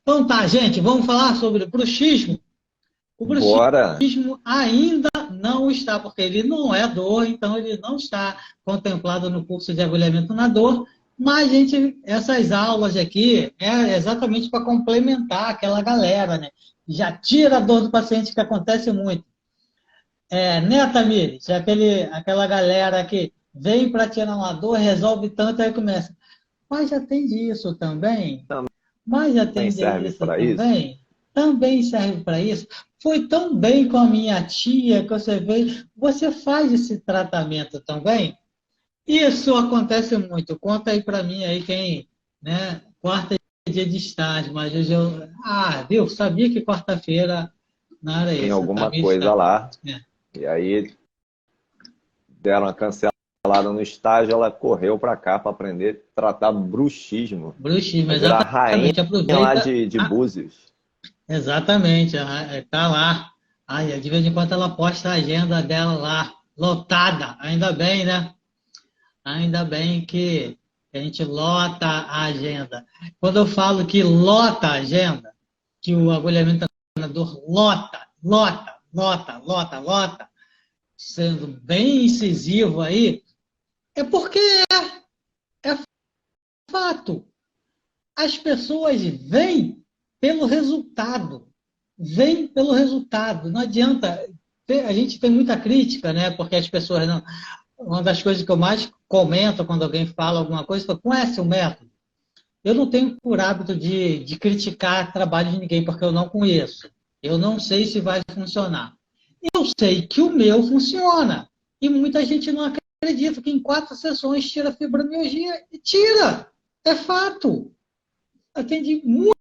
Então tá, gente, vamos falar sobre bruxismo. O Bora! bruxismo ainda não está, porque ele não é dor, então ele não está contemplado no curso de agulhamento na dor, mas, gente, essas aulas aqui é exatamente para complementar aquela galera, né? Já tira a dor do paciente, que acontece muito. Né, Tamires? Aquela galera que vem para tirar uma dor, resolve tanto, aí começa. Mas atende isso também? Mas Também atende serve isso para isso? também? Também serve para isso? Foi tão bem com a minha tia que você veio. Você faz esse tratamento também? Isso acontece muito. Conta aí para mim aí quem, né? Quarta é dia de estágio, mas hoje eu. Ah, viu? Sabia que quarta-feira não era Tem isso. Tá alguma me coisa está. lá, e aí deram uma cancelada no estágio, ela correu para cá para aprender a tratar bruxismo. Bruxismo, Vai virar rainha exatamente. lá Aproveita. de Búzios. Exatamente, tá lá. Aí, de vez em quando ela posta a agenda dela lá, lotada. Ainda bem, né? Ainda bem que a gente lota a agenda. Quando eu falo que lota a agenda, que o agulhamento treinador lota, sendo bem incisivo aí, é porque é fato. As pessoas pelo resultado. Vêm pelo resultado. Não adianta. A gente tem muita crítica, né? Porque as pessoas não. Uma das coisas que eu mais comento quando alguém fala alguma coisa é: conhece o método? Eu não tenho por hábito de criticar trabalho de ninguém, porque eu não conheço. Eu não sei se vai funcionar. Eu sei que o meu funciona. E muita gente não acredita que em 4 sessões tira fibromialgia. E tira! É fato. Atendi muita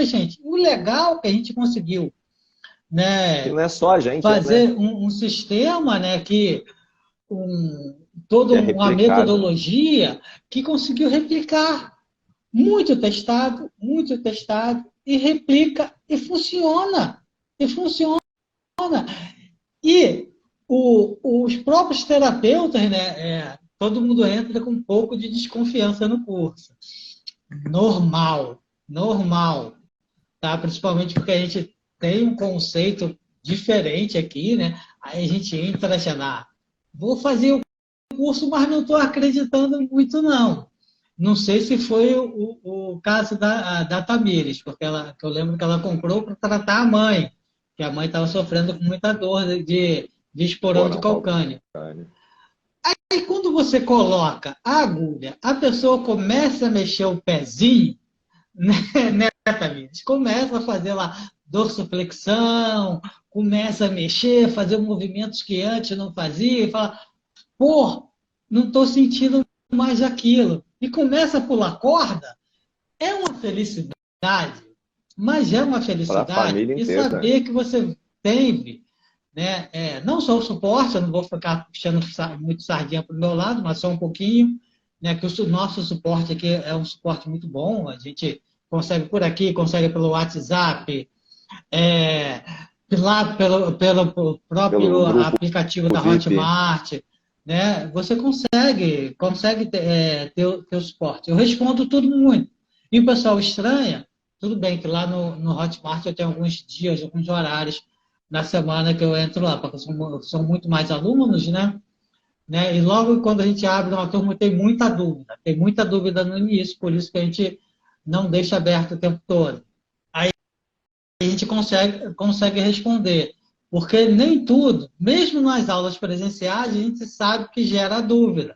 gente. O legal é que a gente conseguiu, E né, não é só a gente, né? fazer um sistema, né, que toda Que é uma replicável. metodologia que conseguiu replicar. Muito testado, e replica, e funciona. E funciona. E os próprios terapeutas, né, todo mundo entra com um pouco de desconfiança no curso. Normal, normal. Tá? Principalmente porque a gente tem um conceito diferente aqui, né? Aí a gente entra achando, vou fazer o curso, mas não estou acreditando muito, não. Não sei se foi o caso da Tamires, porque que eu lembro que ela comprou para tratar a mãe, que a mãe estava sofrendo com muita dor de esporão de Porão calcânio. calcâneo. E quando você coloca a agulha, a pessoa começa a mexer o pezinho, né, Tamires? Começa a fazer lá dorsiflexão, começa a mexer, fazer movimentos que antes não fazia, e fala, pô, não estou sentindo mais aquilo. E começa a pular corda, é uma felicidade, mas é uma Para a felicidade. família E inteira. saber que você teve, né, não só o suporte, eu não vou ficar puxando muito sardinha para o meu lado, mas só um pouquinho, né, que o nosso suporte aqui é um suporte muito bom, a gente consegue por aqui, consegue pelo WhatsApp, é, lá pelo Pelo próprio grupo aplicativo da VIP. Hotmart, né? Você consegue ter o suporte. Eu respondo tudo muito. E o pessoal estranha, tudo bem que lá no Hotmart eu tenho alguns dias, alguns horários na semana que eu entro lá, porque são muito mais alunos, né? E logo quando a gente abre uma turma tem muita dúvida no início, por isso que a gente não deixa aberto o tempo todo. A gente consegue responder. Porque nem tudo, mesmo nas aulas presenciais, a gente sabe que gera dúvida.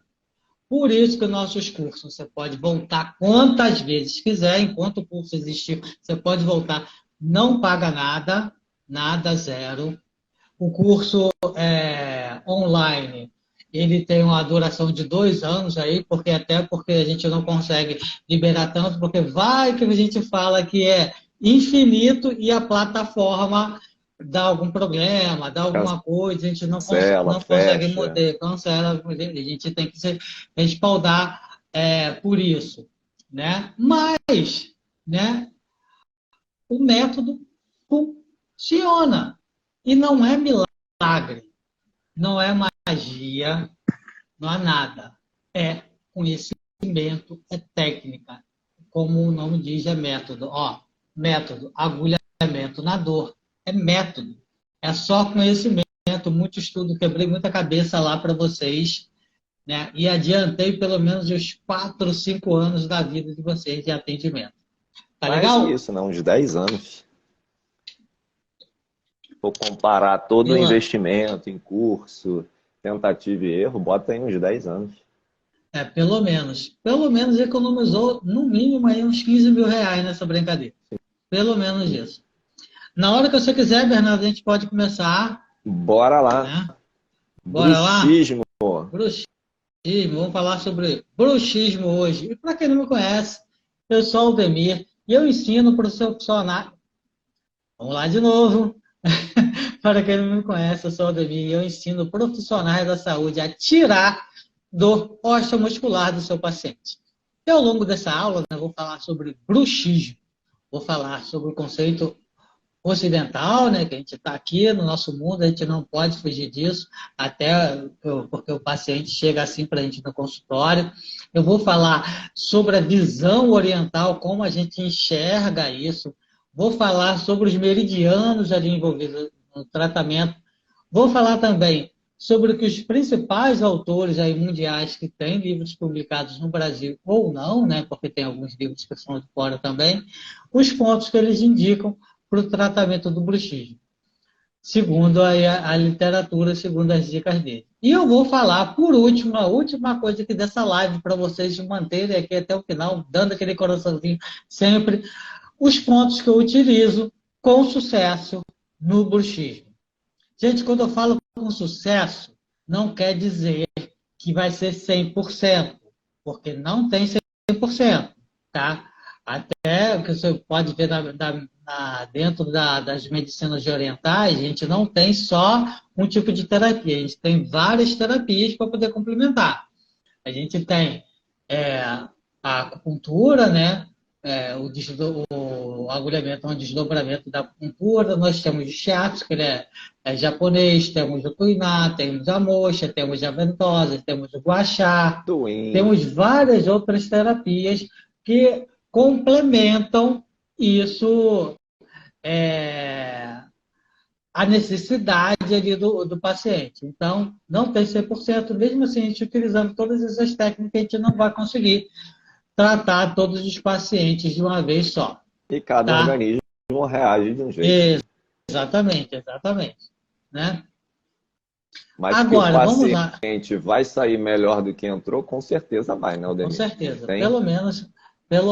Por isso que os nossos cursos, você pode voltar quantas vezes quiser, enquanto o curso existir, você pode voltar, não paga nada, nada, zero. O curso online, ele tem uma duração de 2 anos aí, porque a gente não consegue liberar tanto, porque vai que a gente fala que é infinito e a plataforma dá algum problema, dá alguma coisa, a gente Cancela, não consegue fecha. mudar, cancela, a gente tem que se respaldar por isso, né? Mas, né, o método funciona e não é milagre. Não é magia, não é nada. É conhecimento, é técnica. como o nome diz, é método. Ó, método, agulhamento na dor. É método. É só conhecimento, muito estudo, quebrei muita cabeça lá para vocês, né? E adiantei pelo menos os 4, 5 anos da vida de vocês de atendimento. Tá Mais que legal? isso, né? Uns 10 anos. For comparar todo o Vila, investimento em curso, tentativa e erro, bota aí uns 10 anos. pelo menos. Pelo menos economizou, no mínimo, aí uns 15 mil reais nessa brincadeira. Pelo menos isso. Na hora que você quiser, Bernardo, a gente pode começar, Bora lá. né? Bora lá? Bruxismo. Bruxismo. Vamos falar sobre bruxismo hoje. E para quem não me conhece, eu sou o Aldemir e eu ensino para o seu funcionário. Vamos lá de novo. Para quem não me conhece, eu sou o Aldemir e eu ensino profissionais da saúde a tirar dor osteomuscular do seu paciente. E ao longo dessa aula, né, eu vou falar sobre bruxismo. Vou falar sobre o conceito ocidental, né, que a gente está aqui no nosso mundo, a gente não pode fugir disso, até porque o paciente chega assim para a gente no consultório. Eu vou falar sobre a visão oriental, como a gente enxerga isso. Vou falar sobre os meridianos ali envolvidos no tratamento. Vou falar também sobre o que os principais autores aí mundiais que têm livros publicados no Brasil ou não, né, porque tem alguns livros que são de fora também, os pontos que eles indicam para o tratamento do bruxismo, segundo a literatura, segundo as dicas dele. E eu vou falar, por último, a última coisa aqui dessa live, para vocês manterem aqui até o final, dando aquele coraçãozinho sempre, os pontos que eu utilizo com sucesso no bruxismo. Gente, quando eu falo com sucesso, não quer dizer que vai ser 100%, porque não tem 100%, tá? Até o que você pode ver dentro das medicinas orientais, a gente não tem só um tipo de terapia, a gente tem várias terapias para poder complementar. A gente tem a acupuntura, né? O agulhamento é um desdobramento da acupuntura, nós temos o shiatsu, que ele é japonês, temos o tuiná, temos a moxa, temos a ventosa, temos o guachá, temos várias outras terapias que complementam isso, a necessidade ali do paciente. Então, não tem 100%, mesmo assim, a gente utilizando todas essas técnicas, a gente não vai conseguir tratar todos os pacientes de uma vez só. E cada organismo reage de um jeito. Exatamente, exatamente. Né? Mas agora, que o paciente vai sair melhor do que entrou, com certeza vai, né, Aldemir? Com certeza. Pelo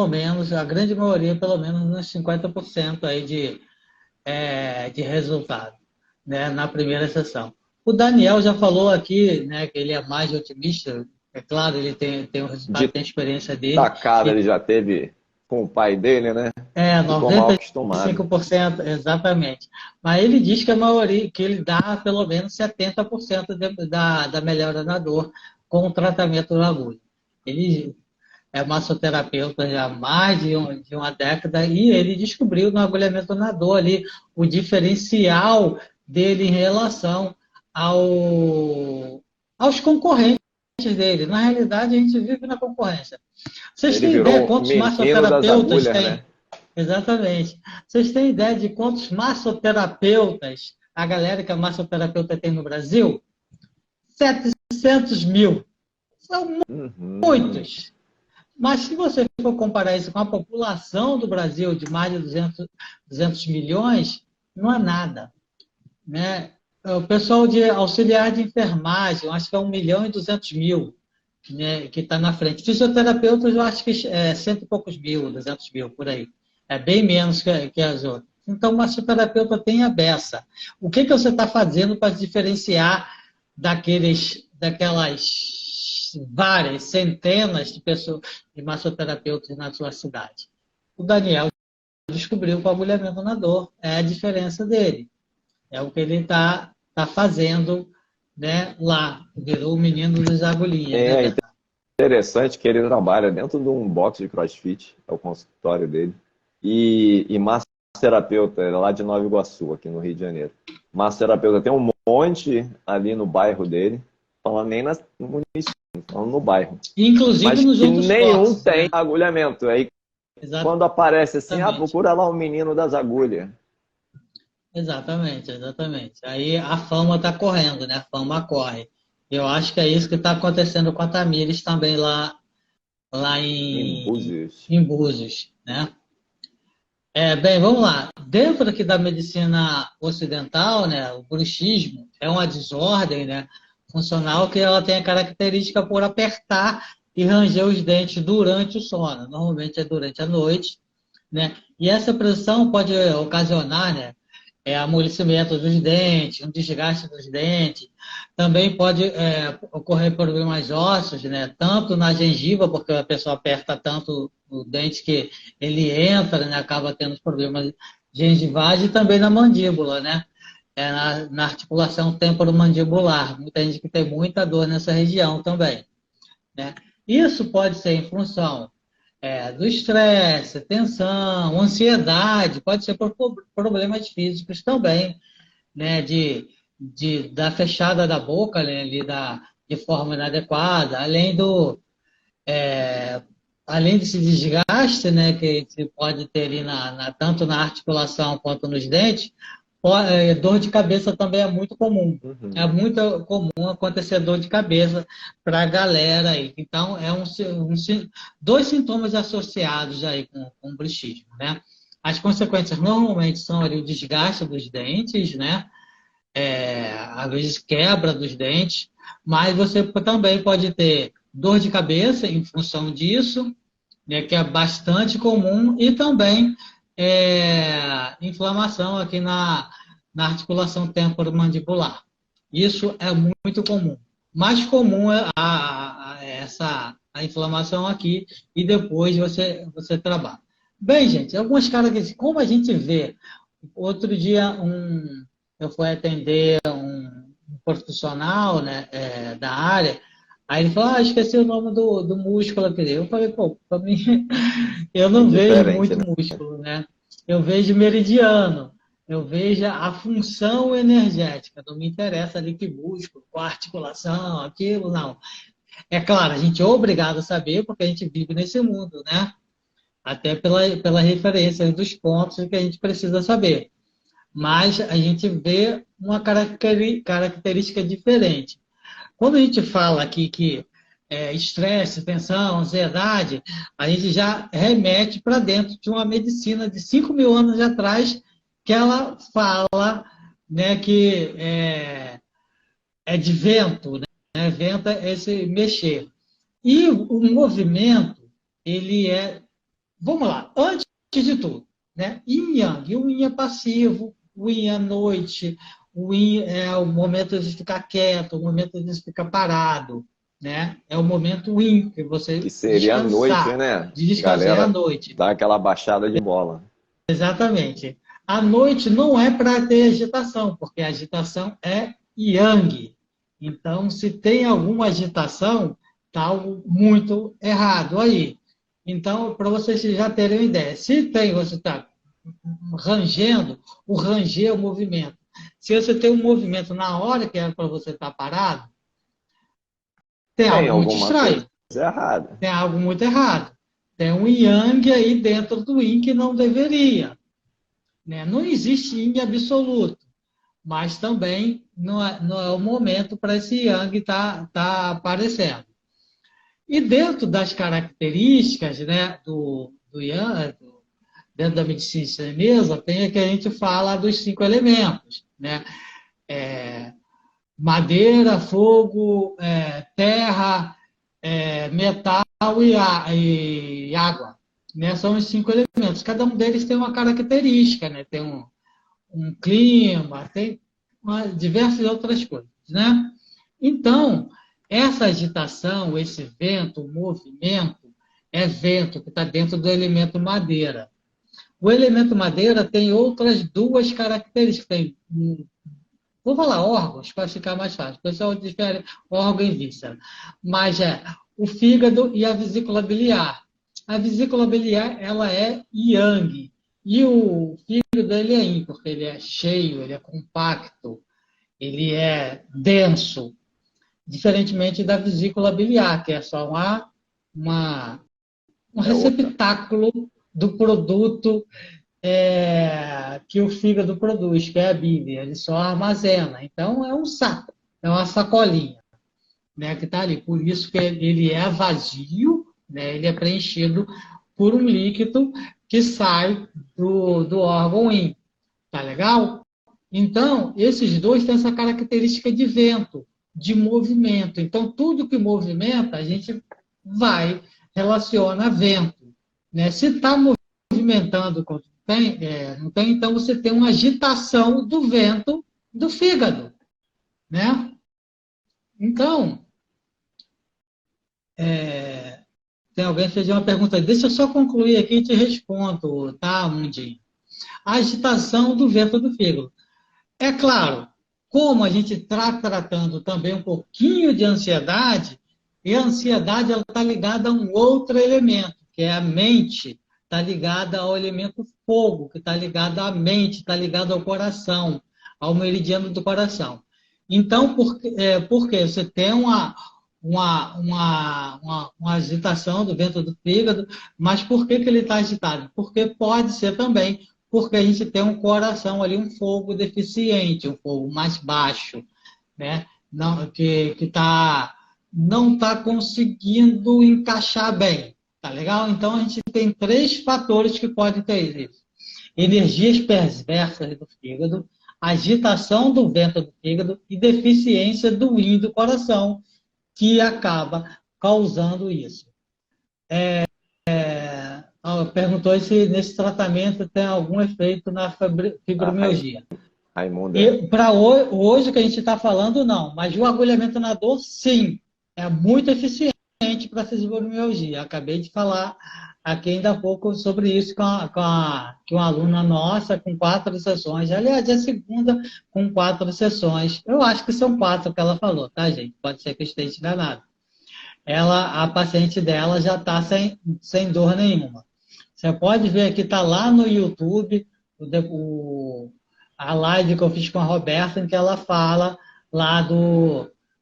menos, a grande maioria, pelo menos uns 50% aí de resultado, né, na primeira sessão. O Daniel já falou aqui, né, que ele é mais otimista. É claro, ele tem o resultado, tem a experiência dele. Tacada ele já teve com o pai dele, né? 95%, exatamente. Mas ele diz que a maioria, que ele dá pelo menos 70% da melhora da dor com o tratamento na agulha. Ele é massoterapeuta já há mais de uma década e ele descobriu no agulhamento na dor ali o diferencial dele em relação aos concorrentes dele. Na realidade, a gente vive na concorrência. Vocês têm ideia quantos massoterapeutas tem? Né? Exatamente. Vocês têm ideia de quantos massoterapeutas a galera que é massoterapeuta tem no Brasil? 700 mil. São muitos. Mas se você for comparar isso com a população do Brasil, de mais de 200 milhões, não é nada. Né? O pessoal de auxiliar de enfermagem, eu acho que é 1.200.000, né, que está na frente. Fisioterapeutas, eu acho que é 100 e poucos mil, 200 mil, por aí. É bem menos que as outras. Então, o massoterapeuta tem a beça. O que você está fazendo para diferenciar daquelas várias centenas de pessoas, de massoterapeutas na sua cidade? O Daniel descobriu o agulhamento na dor. É a diferença dele. É o que ele está fazendo, né, lá. Virou o menino dos agulhinhas. É interessante que ele trabalha dentro de um box de crossfit, é o consultório dele. E massoterapeuta, é lá de Nova Iguaçu, aqui no Rio de Janeiro. Massoterapeuta tem um monte ali no bairro dele, falando nem no município, falando no bairro. Inclusive mas nos outros nenhum boxes, tem né? agulhamento. Aí Quando aparece assim, Exatamente. procura lá o menino das agulhas. Exatamente, exatamente. Aí a fama está correndo, né? A fama corre. Eu acho que é isso que está acontecendo com a Tamires também lá Em Búzios. em Búzios, né? Bem, vamos lá. Dentro aqui da medicina ocidental, né, o bruxismo é uma desordem, né, funcional que ela tem a característica por apertar e ranger os dentes durante o sono. Normalmente é durante a noite, né? E essa pressão pode ocasionar, né, amolecimento dos dentes, um desgaste dos dentes. Também pode ocorrer problemas ósseos, né? Tanto na gengiva, porque a pessoa aperta tanto o dente que ele entra, né? Acaba tendo problemas gengivais, e também na mandíbula, né? Na articulação temporomandibular. Muita gente que tem muita dor nessa região também, né? Isso pode ser em função do estresse, tensão, ansiedade, pode ser por problemas físicos também, né? Da fechada da boca, né? Ali de forma inadequada, além desse desgaste, né? Que se pode ter ali tanto na articulação quanto nos dentes, dor de cabeça também é muito comum. É Uhum. muito comum acontecer dor de cabeça para a galera aí. Então, dois sintomas associados aí com o bruxismo, né? As consequências normalmente são ali o desgaste dos dentes, né? Às vezes quebra dos dentes, mas você também pode ter dor de cabeça em função disso, né, que é bastante comum, e também inflamação aqui na articulação temporomandibular. Isso é muito comum. Mais comum é a inflamação aqui, e depois você trabalha. Bem, gente, algumas características, como a gente vê, outro dia eu fui atender um profissional, né, da área. Aí ele falou, esqueci o nome do músculo aqui. Eu falei, pô, para mim, eu não vejo Indiferente, muito né? músculo, né? Eu vejo meridiano, eu vejo a função energética. Não me interessa ali que músculo, qual articulação, aquilo, não. É claro, a gente é obrigado a saber, porque a gente vive nesse mundo, né? Até pela referência dos pontos que a gente precisa saber. Mas a gente vê uma característica diferente. Quando a gente fala aqui que estresse, tensão, ansiedade, a gente já remete para dentro de uma medicina de 5.000 anos atrás, que ela fala, né, que é de vento, né? Vento é esse mexer. E o movimento, ele vamos lá, antes de tudo, né? Yin Yang, o Yin é passivo, o Yin é noite, o Yin é o momento de ficar quieto, o momento de ficar parado, né? É o momento Yin, que você Que seria a noite, descansar, né? de descansar, é a Galera noite. dá aquela baixada de bola. Exatamente. A noite não é para ter agitação, porque a agitação é Yang. Então, se tem alguma agitação, está algo muito errado aí. Então, para vocês já terem uma ideia, se tem, você está rangendo, o ranger é o movimento. Se você tem um movimento na hora que era para você estar parado, tem Tem algo muito alguma coisa estranho, errada. tem algo muito errado. Tem um yang aí dentro do yin que não deveria, né? Não existe yin absoluto, mas também não é o momento para esse yang tá aparecendo. E dentro das características, né, do yang, dentro da medicina chinesa, tem a que a gente fala dos 5 elementos, né? Madeira, fogo, terra, metal e água, né? São os 5 elementos. Cada um deles tem uma característica, né? Tem um clima, tem diversas outras coisas, né? Então, essa agitação, esse vento, o movimento, é vento que está dentro do elemento madeira. O elemento madeira tem outras duas características. Vou falar órgãos para ficar mais fácil. O pessoal difere órgão e víscera. Mas o fígado e a vesícula biliar. A vesícula biliar, ela é yang. E o fígado, ele é yin, porque ele é cheio, ele é compacto, ele é denso. Diferentemente da vesícula biliar, que é só uma, um É outra. receptáculo do produto que o fígado produz, que é a bile. Ele só armazena. Então, é um saco, é uma sacolinha, né, que está ali. Por isso que ele é vazio, né, ele é preenchido por um líquido que sai do órgão íntimo. Tá legal? Então, esses dois têm essa característica de vento, de movimento. Então, tudo que movimenta, a gente vai, relaciona a vento. Né? Se está movimentando quando não tem, então você tem uma agitação do vento do fígado. Né? Então, tem alguém que fez uma pergunta, deixa eu só concluir aqui e te respondo, tá, Mundinho? A agitação do vento do fígado. É claro, como a gente está tratando também um pouquinho de ansiedade, e a ansiedade está ligada a um outro elemento, que é a mente, está ligada ao elemento fogo, que está ligado à mente, está ligado ao coração, ao meridiano do coração. Então, porque você tem uma agitação do vento do fígado, mas por que ele está agitado? Porque pode ser também porque a gente tem um coração ali, um fogo deficiente, um fogo mais baixo, né? Não, não está conseguindo encaixar bem, tá legal? Então a gente tem três fatores que podem ter isso: energias perversas do fígado, agitação do vento do fígado e deficiência do yin do coração, que acaba causando isso. Perguntou se nesse tratamento tem algum efeito na fibromialgia. Raimundo. E para hoje que a gente está falando, não. Mas o agulhamento na dor, sim. É muito eficiente para a fibromialgia. Acabei de falar aqui ainda há pouco sobre isso com uma aluna nossa, com 4 sessões. Aliás, é a segunda com 4 sessões. Eu acho que são 4 que ela falou, tá, gente? Pode ser que eu esteja enganado. A paciente dela já está sem dor nenhuma. Você pode ver aqui, está lá no YouTube, a live que eu fiz com a Roberta, em que ela fala lá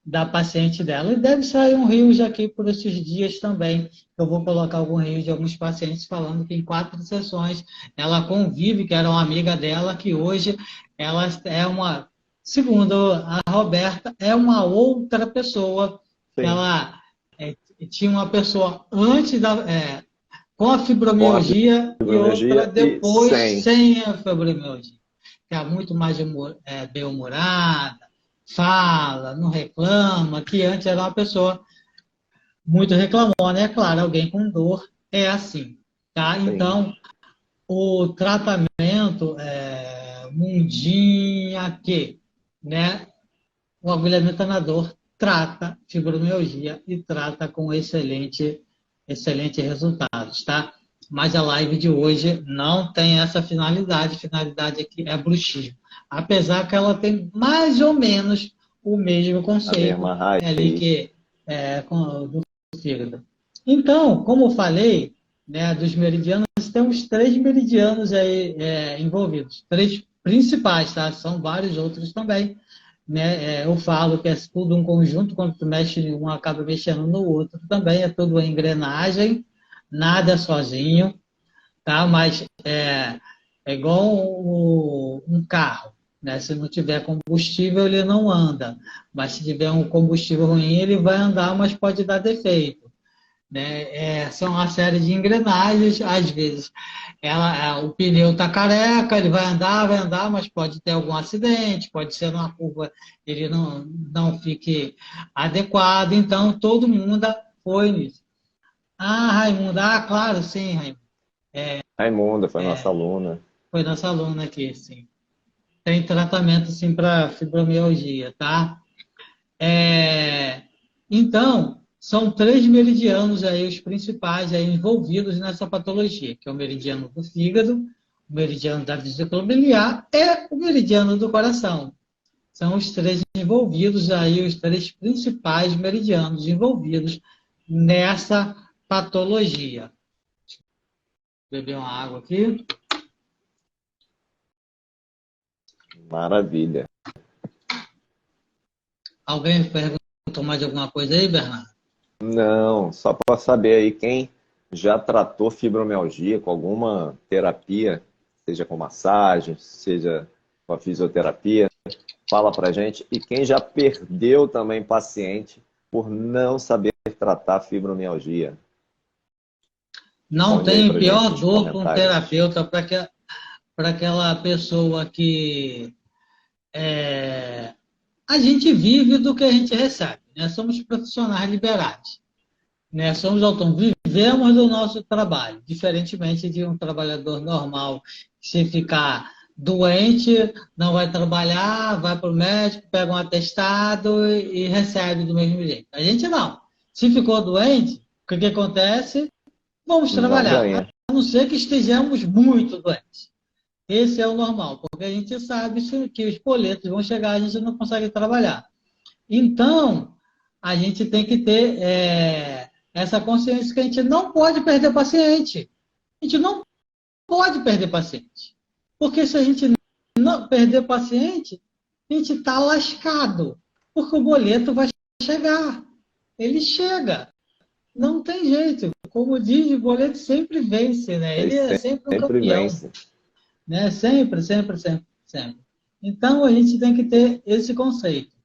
da paciente dela. E deve sair um reel aqui por esses dias também. Eu vou colocar algum reel de alguns pacientes falando que em 4 sessões ela convive, que era uma amiga dela, que hoje ela é segundo a Roberta, é uma outra pessoa. Sim. Ela tinha uma pessoa antes com a fibromialgia e outra depois sem a fibromialgia. Que é muito mais bem-humorada, fala, não reclama, que antes era uma pessoa muito reclamona. É claro, alguém com dor é assim. Tá? Então, o tratamento mundinha que, né, o agulhamento na dor trata fibromialgia e trata com excelentes resultados, tá? Mas a live de hoje não tem essa finalidade. A finalidade aqui é bruxismo. Apesar que ela tem mais ou menos o mesmo conceito ali do fígado. Então, como eu falei, né, dos meridianos, temos 3 meridianos aí envolvidos. 3 principais, tá? São vários outros também. Né? Eu falo que é tudo um conjunto, quando tu mexe em um, acaba mexendo no outro também, é tudo uma engrenagem, nada sozinho, tá? Mas é igual um carro, né? Se não tiver combustível, ele não anda, mas se tiver um combustível ruim, ele vai andar, mas pode dar defeito. Né? São uma série de engrenagens, às vezes o pneu está careca, ele vai andar, mas pode ter algum acidente, pode ser numa curva ele não fique adequado, então todo mundo foi nisso. Raimunda, claro, sim, Raimunda. Raimunda foi nossa aluna. Foi nossa aluna aqui, sim. Tem tratamento, sim, para fibromialgia, tá? Então, são 3 meridianos aí, os principais aí envolvidos nessa patologia, que é o meridiano do fígado, o meridiano da vesícula biliar e o meridiano do coração. São os 3 envolvidos aí, os 3 principais meridianos envolvidos nessa patologia. Deixa eu beber uma água aqui. Maravilha. Alguém perguntou mais alguma coisa aí, Bernardo? Não, só para saber aí quem já tratou fibromialgia com alguma terapia, seja com massagem, seja com a fisioterapia? Fala pra gente. E quem já perdeu também paciente por não saber tratar fibromialgia? Não Responde aí tem pra gente pior nos dor para um comentários. terapeuta, para aquela pessoa que a gente vive do que a gente recebe, né? Somos profissionais liberais, né? Somos autônomos, vivemos do nosso trabalho, diferentemente de um trabalhador normal, que se ficar doente, não vai trabalhar, vai para o médico, pega um atestado e recebe do mesmo jeito. A gente não. Se ficou doente, o que acontece? Vamos Não trabalhar, ganha. a não ser que estejamos muito doentes. Esse é o normal, porque a gente sabe que os boletos vão chegar, a gente não consegue trabalhar. Então, a gente tem que ter essa consciência que a gente não pode perder paciente. A gente não pode perder paciente. Porque se a gente não perder paciente, a gente está lascado. Porque o boleto vai chegar. Ele chega. Não tem jeito. Como diz, o boleto sempre vence, né? Ele Ele é sempre o sempre campeão. vence. Né? Sempre, sempre, sempre, sempre. Então, a gente tem que ter esse conceito.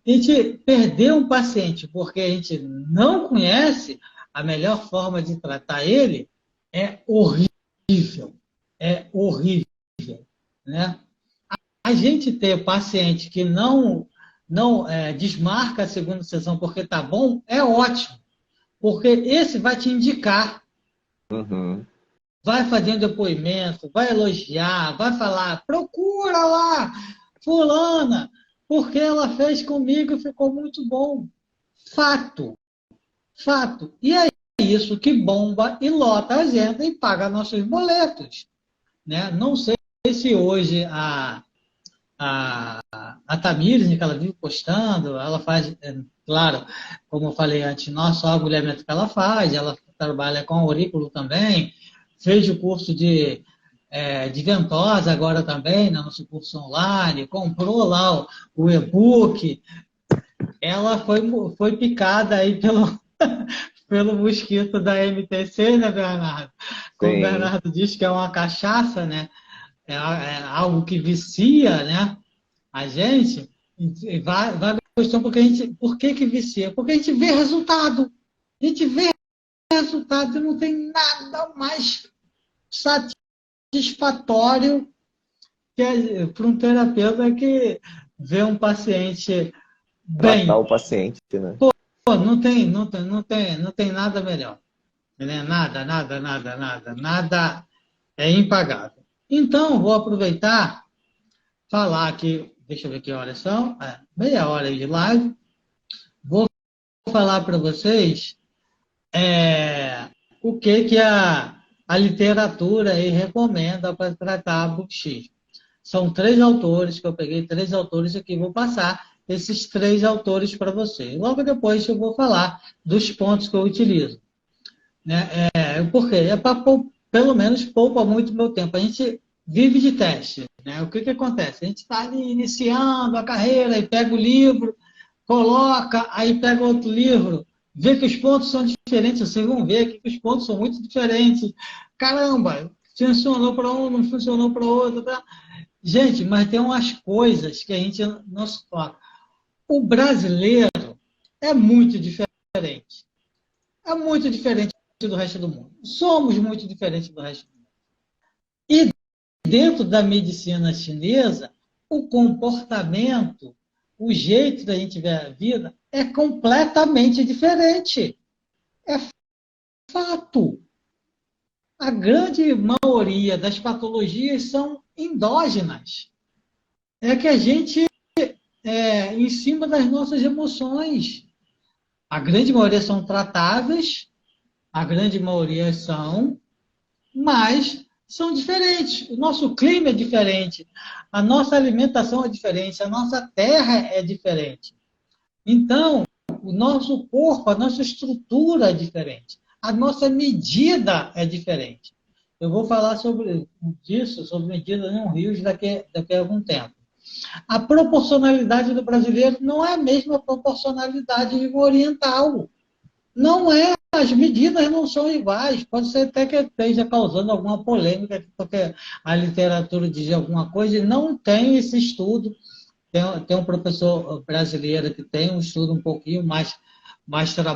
A gente perder um paciente porque a gente não conhece, a melhor forma de tratar ele é horrível. É horrível. Né? A gente ter paciente que não desmarca a segunda sessão porque está bom, é ótimo. Porque esse vai te indicar, Uhum. vai fazer um depoimento, vai elogiar, vai falar, procura lá, fulana, porque ela fez comigo e ficou muito bom. Fato, fato. E é isso que bomba e lota a agenda e paga nossos boletos. Né? Não sei se hoje a Tamires, que ela vive postando, ela faz, claro, como eu falei antes, não só a agulhamento que ela trabalha com aurículo também, fez o curso de ventosa agora também, no nosso curso online, comprou lá o e-book, ela foi picada aí pelo mosquito da MTC, né, Bernardo? Como o Sim. Bernardo disse que é uma cachaça, né? É algo que vicia, né? A gente vai questão porque por que vicia? Porque a gente vê resultado. A gente vê resultado e não tem nada mais satisfatório para um terapeuta que vê um paciente Tratar bem. o paciente, né? Pô, não tem nada melhor. Né? Nada, nada, nada, nada, nada é impagável. Então, vou aproveitar falar aqui, deixa eu ver que horas são, meia hora de live. Vou falar para vocês o que a literatura aí recomenda para tratar bruxismo. São três autores, que eu peguei três autores aqui, vou passar esses três autores para vocês. Logo depois eu vou falar dos pontos que eu utilizo. Né? Por quê? Pelo menos poupa muito meu tempo. A gente vive de teste. Né? O que acontece? A gente está ali iniciando a carreira e pega o livro, coloca, aí pega outro livro, vê que os pontos são diferentes, vocês vão ver que os pontos são muito diferentes. Caramba, funcionou para um, não funcionou para outro. Tá? Gente, mas tem umas coisas que a gente não se toca. O brasileiro é muito diferente. É muito diferente do resto do mundo. Somos muito diferentes do resto do mundo. E dentro da medicina chinesa, o comportamento, o jeito da gente ver a vida é completamente diferente. É fato. A grande maioria das patologias são endógenas. É que a gente em cima das nossas emoções. A grande maioria são tratáveis, a grande maioria são, mas são diferentes. O nosso clima é diferente, a nossa alimentação é diferente, a nossa terra é diferente. Então, o nosso corpo, a nossa estrutura é diferente, a nossa medida é diferente. Eu vou falar sobre isso, sobre medidas em rios daqui a algum tempo. A proporcionalidade do brasileiro não é a mesma proporcionalidade do oriental. Não é. as medidas não são iguais. Pode ser até que esteja causando alguma polêmica, porque a literatura diz alguma coisa e não tem esse estudo. Tem um professor brasileiro que tem um estudo um pouquinho mais avançado,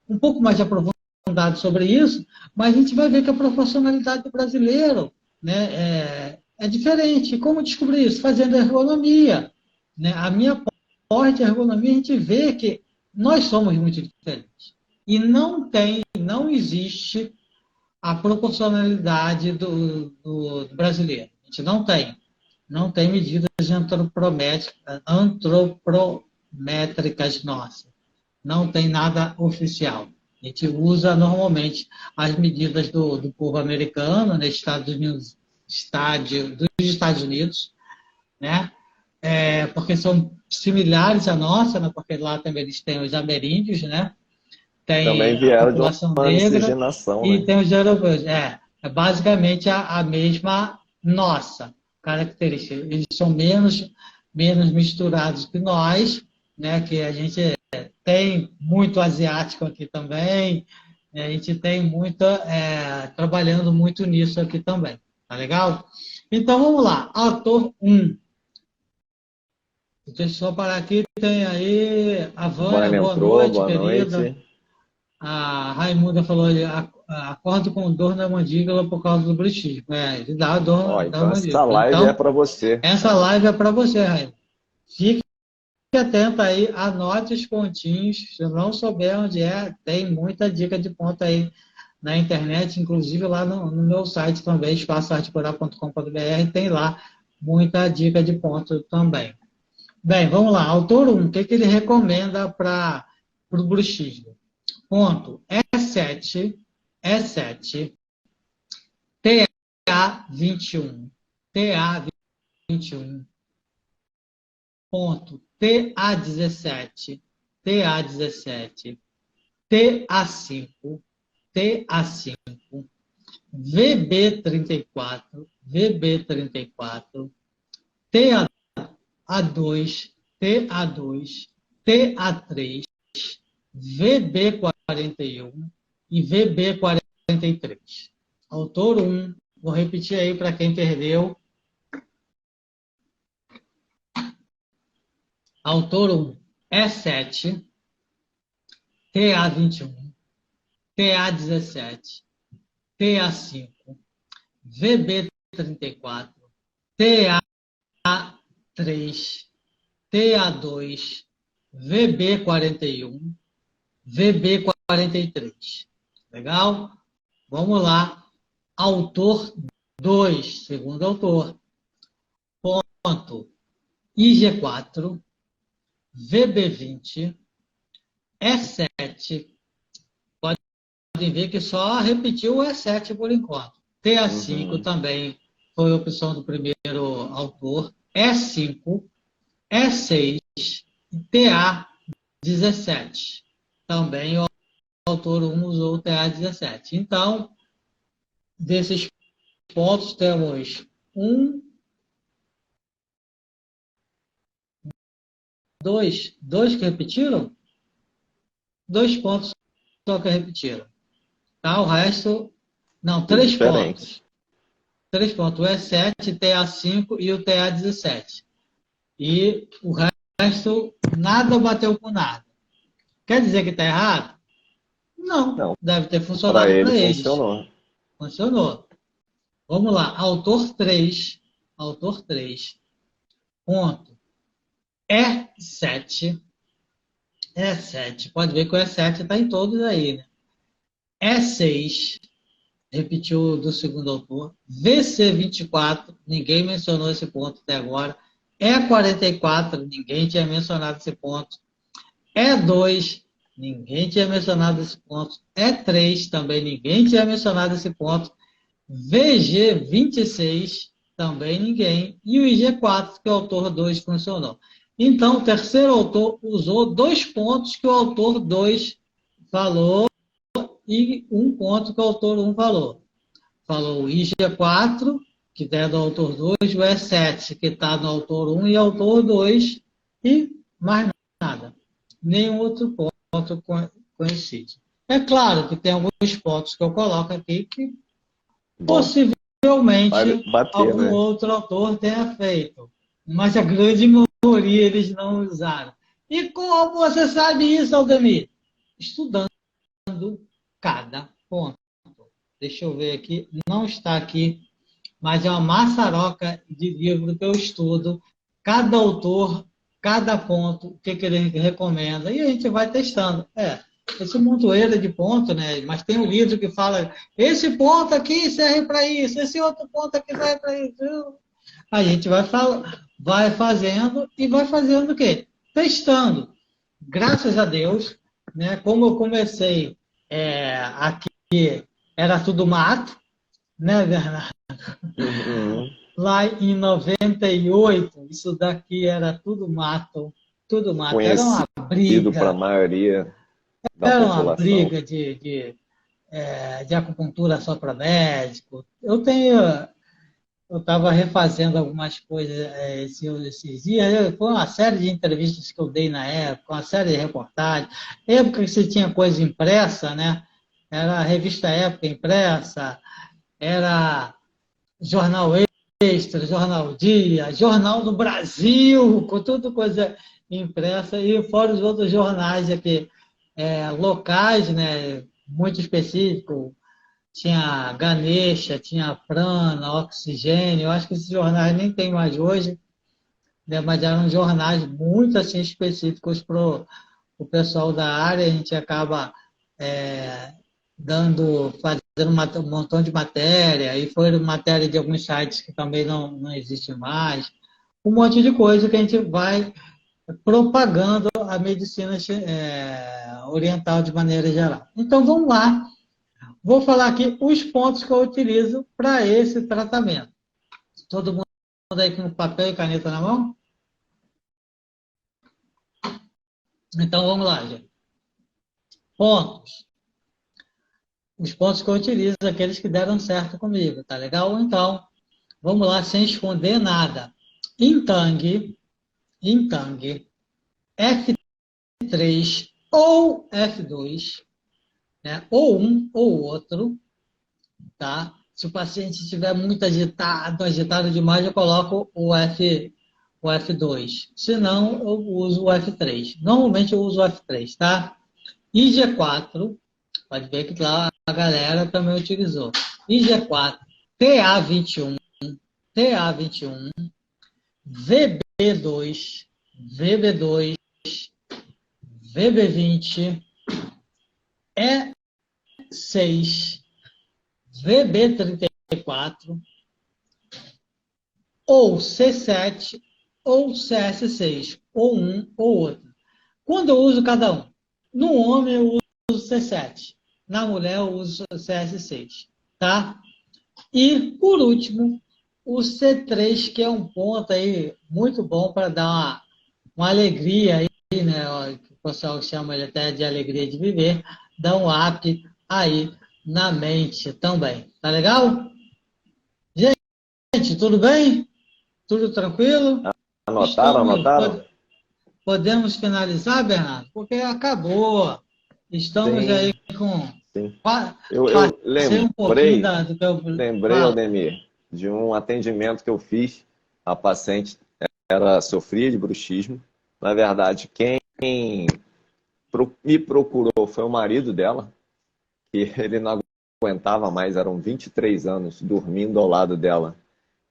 um pouco mais aprofundado sobre isso, mas a gente vai ver que a proporcionalidade do brasileiro, né, é diferente. E como descobrir isso? Fazendo ergonomia. Né? A minha parte de ergonomia, a gente vê que nós somos muito diferentes. E não existe a proporcionalidade do brasileiro. A gente não tem. Não tem medidas antropométricas nossas. Não tem nada oficial. A gente usa normalmente as medidas do povo americano, né, dos Estados Unidos, né? Porque são similares à nossa, né? Porque lá também eles têm os ameríndios, né? Tem Também a vieram de população uma negra miscigenação, e né? tem os europeus. É basicamente a mesma nossa característica. Eles são menos misturados que nós, né? Que a gente tem muito asiático aqui também, né? A gente tem trabalhando muito nisso aqui também. Tá legal? Então vamos lá. Ator 1. Deixa eu só parar aqui, tem aí a Vânia, Vânia boa entrou, noite, boa querida. noite. A Raimunda falou, acordo com dor na mandíbula por causa do bruxismo. Ele dá Ó, dor na então essa mandíbula. live é Então, para você. essa live é para você, Raimunda. Fique atento aí, anote os pontinhos. Se eu não souber onde tem muita dica de ponto aí na internet, inclusive lá no meu site também, espaçoarticular.com.br, tem lá muita dica de ponto também. Bem, vamos lá. Autor 1, o que ele recomenda para o bruxismo? Ponto E7, TA21, TA21, ponto TA17, TA17, TA5, TA5, VB34, VB34, TA2, TA2, TA3, VB41 e VB43. Autor 1, vou repetir aí para quem perdeu. Autor 1, E7, TA21, TA17, TA5, VB34, TA3, TA2, VB41, VB43. Legal? Vamos lá. Autor 2, segundo autor. Ponto IG4, VB20, E7. Podem ver que só repetiu o E7 por enquanto. TA5 também foi a opção do primeiro autor. E5, E6 e TA17. Também o autor 1 usou o TA17. Então, desses pontos temos 2 que repetiram, 2 pontos só que repetiram. Tá? O resto, não, 3 pontos. 3 pontos, o E7, TA5 e o TA17. E o resto, nada bateu com nada. Quer dizer que está errado? Não, deve ter funcionado para eles. Funcionou. Vamos lá, autor 3, ponto, E7, pode ver que o E7 está em todos aí, né? E6, repetiu do segundo autor, VC24, ninguém mencionou esse ponto até agora, E44, ninguém tinha mencionado esse ponto, E2, ninguém tinha mencionado esse ponto, E3, também ninguém tinha mencionado esse ponto, VG26, também ninguém, e o IG4, que o autor 2 funcionou. Então, o terceiro autor usou 2 pontos que o autor 2 falou e 1 ponto que o autor 1 falou. Falou o IG4, que é do autor 2, o E7, que está no autor 1 e autor 2, e mais nada. Nenhum outro ponto coincide. É claro que tem alguns pontos que eu coloco aqui que Bom, possivelmente vai bater, algum né? outro autor tenha feito, mas a grande maioria eles não usaram. E como você sabe isso, Aldemir? Estudando cada ponto. Deixa eu ver aqui, não está aqui, mas é uma maçaroca de livro que eu estudo, cada autor, cada ponto, o que ele recomenda, e a gente vai testando. Esse montoeiro de ponto, né? Mas tem um livro que fala, esse ponto aqui serve para isso, esse outro ponto aqui serve para isso. A gente vai fazendo e vai fazendo o quê? Testando. Graças a Deus, né? Como eu comecei aqui, era tudo mato, né, Bernardo? Uhum. Lá em 98, isso daqui era tudo mato, tudo mato. Conhecido para a maioria da Era uma população. briga de acupuntura só para médico. Eu estava refazendo algumas coisas esses dias. Foi uma série de entrevistas que eu dei na época, uma série de reportagens. Época que você tinha coisa impressa, né? Era a revista Época impressa, era jornal Extra, Jornal Dia, Jornal do Brasil, com tudo coisa impressa, e fora os outros jornais aqui, locais, né, muito específicos. Tinha Ganesha, tinha Prana, Oxigênio, eu acho que esses jornais nem tem mais hoje, né, mas eram jornais muito assim, específicos para o pessoal da área, a gente acaba é, fazendo um montão de matéria, e foi matéria de alguns sites que também não existe mais, um monte de coisa que a gente vai propagando a medicina oriental de maneira geral. Então vamos lá, vou falar aqui os pontos que eu utilizo para esse tratamento. Todo mundo aí com papel e caneta na mão? Então vamos lá, gente. Pontos. Os pontos que eu utilizo, aqueles que deram certo comigo, tá legal? Então, vamos lá, sem esconder nada. Intang, F3 ou F2, né? Ou um ou outro, tá? Se o paciente estiver muito agitado demais, eu coloco o F2. Se não, eu uso o F3. Normalmente eu uso o F3, tá? IG4, pode ver que lá a galera também utilizou. IG4, TA21, TA21, VB2, VB2, VB20, E6, VB34, ou C7, ou CS6, ou um ou outro. Quando eu uso cada um? No homem eu uso C7, na mulher eu uso CS6, tá? E, por último, o C3, que é um ponto aí muito bom para dar uma alegria aí, né? Que o pessoal chama ele até de alegria de viver, dá um up aí na mente também. Tá legal? Gente, tudo bem? Tudo tranquilo? Anotaram? Anotaram? Podemos finalizar, Bernardo? Porque acabou. Estamos aí Sim, com. sim. pa- Eu Passei um pouquinho lembrei, do que eu. lembrei, Fala. Aldemir, de um atendimento que eu fiz. A paciente sofria de bruxismo. Na verdade, quem me procurou foi o marido dela, que ele não aguentava mais, eram 23 anos dormindo ao lado dela,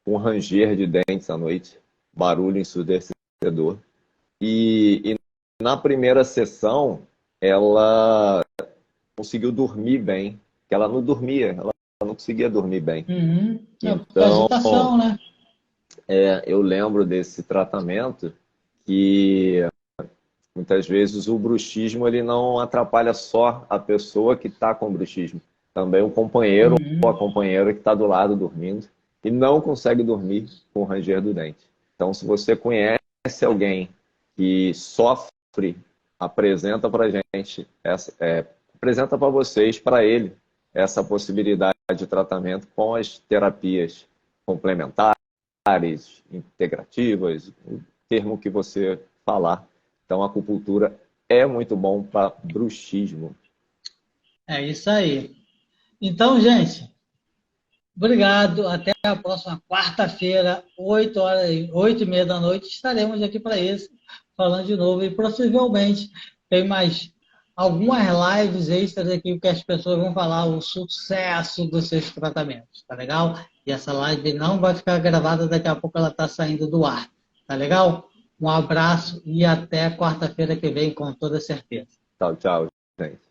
com ranger de dentes à noite, barulho ensurdecedor. E na primeira sessão, ela conseguiu dormir bem, que ela não dormia, ela não conseguia dormir bem. Uhum. É, porque Então, agitação, né? eu lembro desse tratamento que muitas vezes o bruxismo ele não atrapalha só a pessoa que está com bruxismo, também o companheiro ou a Uhum. companheira que está do lado dormindo e não consegue dormir com o ranger do dente. Então, se você conhece alguém que sofre, apresenta para gente, apresenta para vocês, para ele, essa possibilidade de tratamento com as terapias complementares, integrativas, o termo que você falar. Então, a acupuntura é muito bom para bruxismo. É isso aí. Então, gente, obrigado. Até a próxima quarta-feira, 8h, 8h30 da noite. Estaremos aqui para isso, falando de novo. E possivelmente tem mais algumas lives extras aqui que as pessoas vão falar o sucesso dos seus tratamentos. Tá legal? E essa live não vai ficar gravada, daqui a pouco ela está saindo do ar. Tá legal? Um abraço e até quarta-feira que vem, com toda certeza. Tchau, tchau, gente.